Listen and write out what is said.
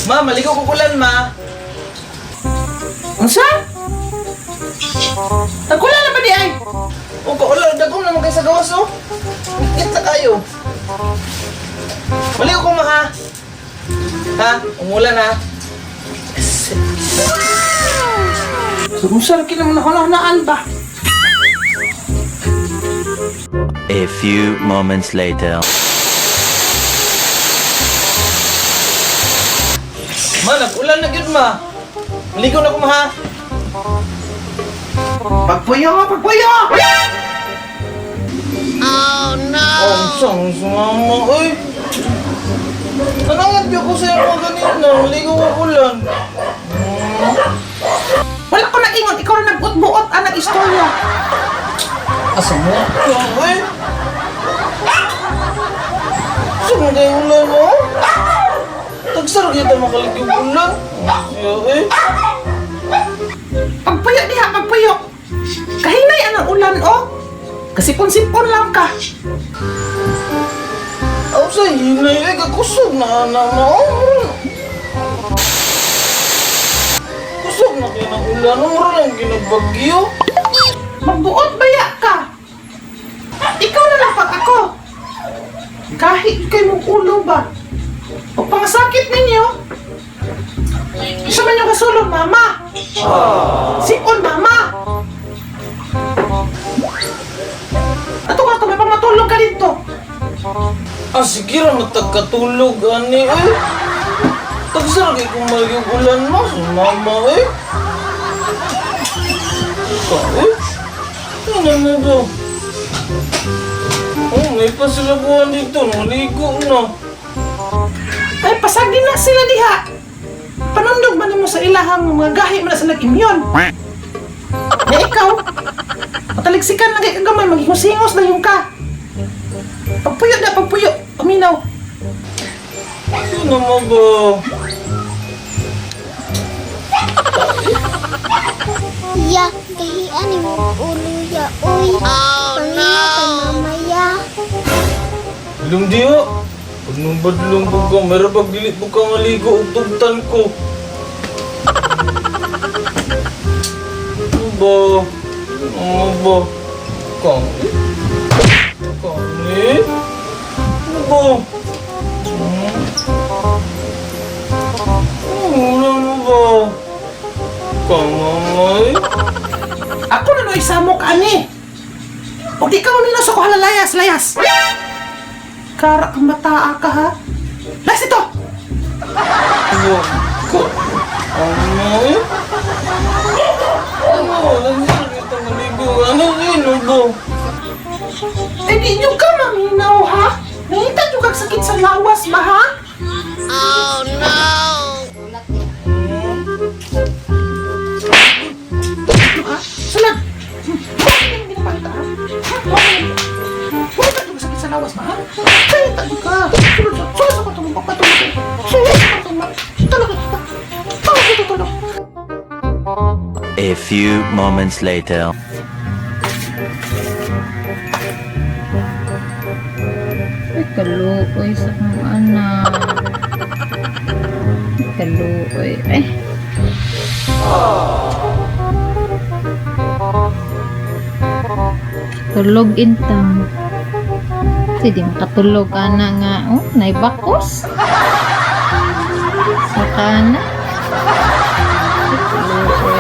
Ma, maligo ko kulan, ma. Unsa? Nagkula na ba di ay? O, kaulan, dagong naman kayo sa gawas, oh. Kita kayo. Maligo ko, ma, ha? Ha? Umulan, ha? So, unsa rin naman nakunaan ba? A few moments later. Ma, nag-ulan na yun, ma. Maligo na ko, ma, ha? Pagpuyo nga, pagpuyo! Oh, ang sumama, oy. Nanangat ko sa iyo mga ganito. Maligo ko ulan. Wala ko nag-ingon, ikaw na nag-buot-buot ang istorya. Asa mo? Oy. Saan kayo ulan, oh? Tagsar kita makaligyo ulan. Eh. Pagpuyo diha, pagpuyo. Kahinay ang ulan, oh. Kasi sipon lang ka. Ako sa hinay, eh, kakusog na anak na, oh. Kusog na kayo ng ulan, umuro lang ginabagyo. Magbuot baya ka. Ikaw na lang pag ako. Kahit kayo mong ulo ba? O pangasakit ninyo. Isa man yung kasulong, mama. Sipon, mama. Ato ka, may pamatulog ka dito. Ah, sige ra matagkatulog, ani, eh. Tagsar kayo kung maligyo ulan mo, sumama, eh. Ika, eh. Ano mo ba? Oh, may pasilabuhan dito, naligo na. Ay, pasagin na sila diha. Panundog man mo sa ilahang mga gahi man na sa nag-imyon. Eh, ikaw, mataligsikan na kayo kagamay, maghingos-hingos na yung ka. Pagpuyo na, pagpuyo, paminaw. Sino mo ba? Ya, kahian mo ulo ya, uy. Oh no! Mamaya. Ilong diyo. Pag nung badlong ko ka, meron pag dilit mo ka maligo, ugtugtan ko. Ano ba? Ano ba? Kami? Kami? Ano ba? Ano ba? Kamamay? Ako na no isamok, ani. O di ka maminos ako halalayas, layas. Kara kang mataa ka, ha? Layas ito! Ano ka? Kamay? Ano? Lansan kita maligo. Ano ba? Eh, di nyo ka maminaw, ha? Nangita nyo kang sakit sa lawas ba, ha? Oh no! Ano, ha? Sunod! Hindi na palita, ha? Nangita nyo kang sakit sa lawas ba, ha? Nangita nyo ka! Sunod sa patulong, papatulong ko. Sunod sa patulong. Tulog ka. Tulog. A few moments later. Ay, kaluoy sa kong anak. Kaluoy. Ay. Tulog intang. Kasi di makatulog ana nga. Oh, naibakos. Sa kana. Kaluoy.